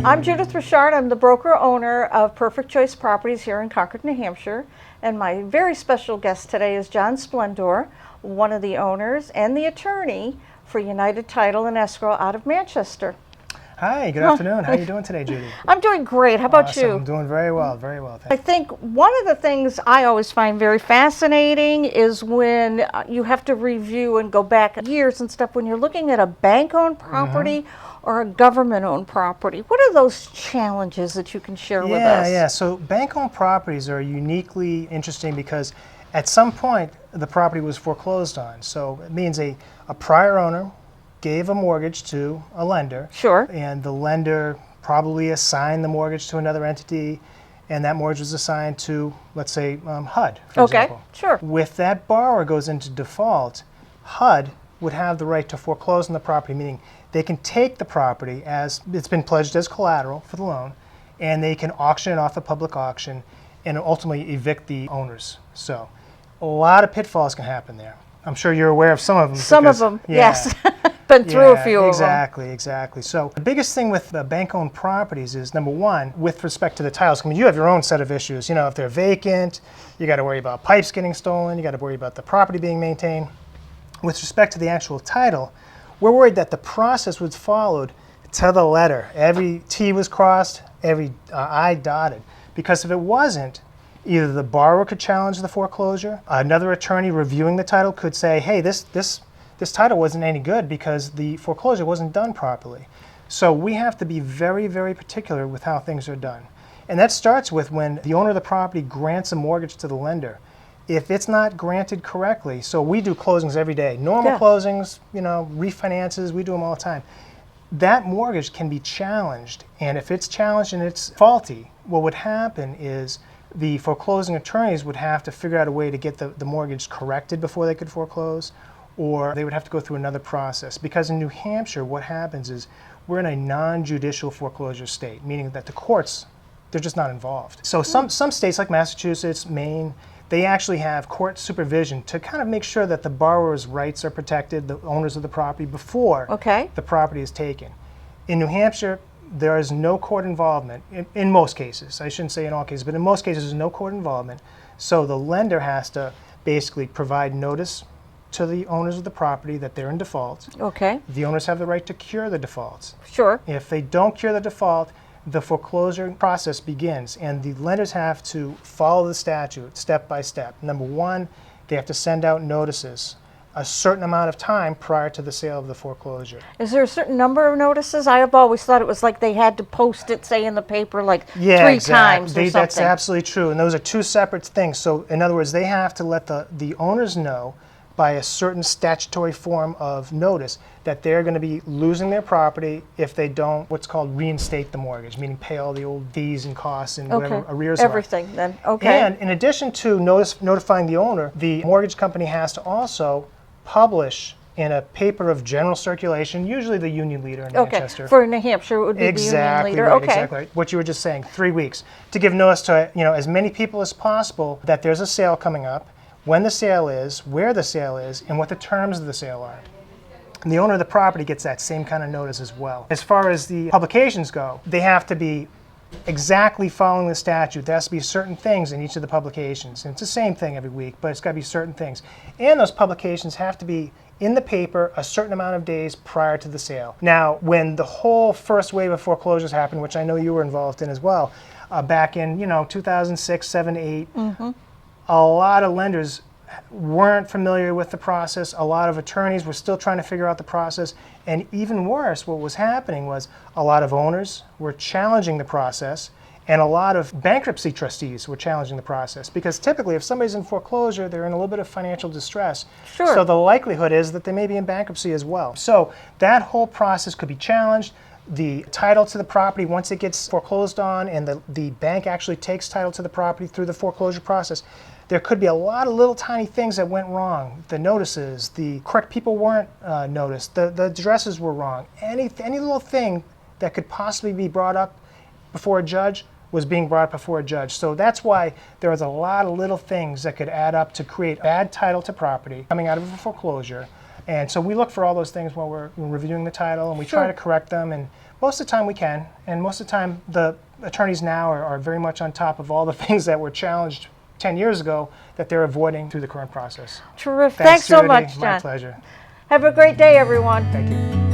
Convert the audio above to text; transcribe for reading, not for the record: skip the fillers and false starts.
I'm Judith Richard. I'm the broker-owner of Perfect Choice Properties here in Concord, New Hampshire. And my very special guest today is John Splendore, one of the owners and the attorney for United Title and Escrow out of Manchester. Hi, good afternoon. How are you doing today, Judy? I'm doing great. How about Awesome. you? I'm doing very well, thank I think one of the things I always find very fascinating is when you have to review and go back years and stuff when you're looking at a bank-owned property or a government-owned property. What are those challenges that you can share with us? Yeah. So bank-owned properties are uniquely interesting because at some point the property was foreclosed on. So it means a prior owner gave a mortgage to a lender. Sure. And the lender probably assigned the mortgage to another entity, and that mortgage was assigned to, let's say, HUD, for example. Sure. With that borrower goes into default, HUD would have the right to foreclose on the property, meaning they can take the property as it's been pledged as collateral for the loan, and they can auction it off at public auction and ultimately evict the owners. So a lot of pitfalls can happen there. I'm sure you're aware of some of them. Some of them, yes. Been through a few of them. Exactly. So the biggest thing with bank-owned properties is, number one, with respect to the titles. I mean, you have your own set of issues. You know, if they're vacant, you got to worry about pipes getting stolen. You got to worry about the property being maintained. With respect to the actual title, we're worried that the process was followed to the letter. Every T was crossed, every I dotted. Because if it wasn't, either the borrower could challenge the foreclosure, another attorney reviewing the title could say, hey, this title wasn't any good because the foreclosure wasn't done properly. So we have to be very, very particular with how things are done. And that starts with when the owner of the property grants a mortgage to the lender. If it's not granted correctly, so we do closings every day, normal closings, you know, refinances, we do them all the time. That mortgage can be challenged, and if it's challenged and it's faulty, what would happen is the foreclosing attorneys would have to figure out a way to get the mortgage corrected before they could foreclose, or they would have to go through another process. Because in New Hampshire, what happens is we're in a non-judicial foreclosure state, meaning that the courts, they're just not involved. So some states like Massachusetts, Maine, they actually have court supervision to kind of make sure that the borrower's rights are protected, the owners of the property, before the property is taken. In New Hampshire, there is no court involvement, in most cases. I shouldn't say in all cases, but in most cases there's no court involvement. So the lender has to basically provide notice to the owners of the property that they're in default. The owners have the right to cure the defaults. If they don't cure the default, the foreclosure process begins, and the lenders have to follow the statute step by step. Number one, they have to send out notices a certain amount of time prior to the sale of the foreclosure. Is there a certain number of notices? I have always thought it was like they had to post it, say, in the paper like 3 times or something. That's absolutely true, and those are two separate things. So in other words, they have to let the owners know by a certain statutory form of notice that they're going to be losing their property if they don't what's called reinstate the mortgage, meaning pay all the old fees and costs and whatever arrears are. Everything then, And in addition to notifying the owner, the mortgage company has to also publish in a paper of general circulation, usually the Union Leader in Manchester. For New Hampshire, it would be the Union Leader. Exactly right. What you were just saying, 3 weeks, to give notice to as many people as possible that there's a sale coming up, when the sale is, where the sale is, and what the terms of the sale are. And the owner of the property gets that same kind of notice as well. As far as the publications go, they have to be exactly following the statute. There has to be certain things in each of the publications. And it's the same thing every week, but it's got to be certain things. And those publications have to be in the paper a certain amount of days prior to the sale. Now, when the whole first wave of foreclosures happened, which I know you were involved in as well, back in 2006, 7, 8, a lot of lenders weren't familiar with the process. A lot of attorneys were still trying to figure out the process. And even worse, what was happening was a lot of owners were challenging the process, and a lot of bankruptcy trustees were challenging the process. Because typically, if somebody's in foreclosure, they're in a little bit of financial distress. So the likelihood is that they may be in bankruptcy as well. So that whole process could be challenged. The title to the property, once it gets foreclosed on and the bank actually takes title to the property through the foreclosure process, there could be a lot of little tiny things that went wrong. The notices, the correct people weren't noticed, the addresses were wrong. Any little thing that could possibly be brought up before a judge was being brought up before a judge. So that's why there was a lot of little things that could add up to create bad title to property coming out of a foreclosure. And so we look for all those things while we're reviewing the title, and we try Sure. to correct them. And most of the time we can. And most of the time the attorneys now are very much on top of all the things that were challenged 10 years ago that they're avoiding through the current process. Terrific. Thanks so Judy. much, My John. pleasure. Have a great day, everyone. Thank you.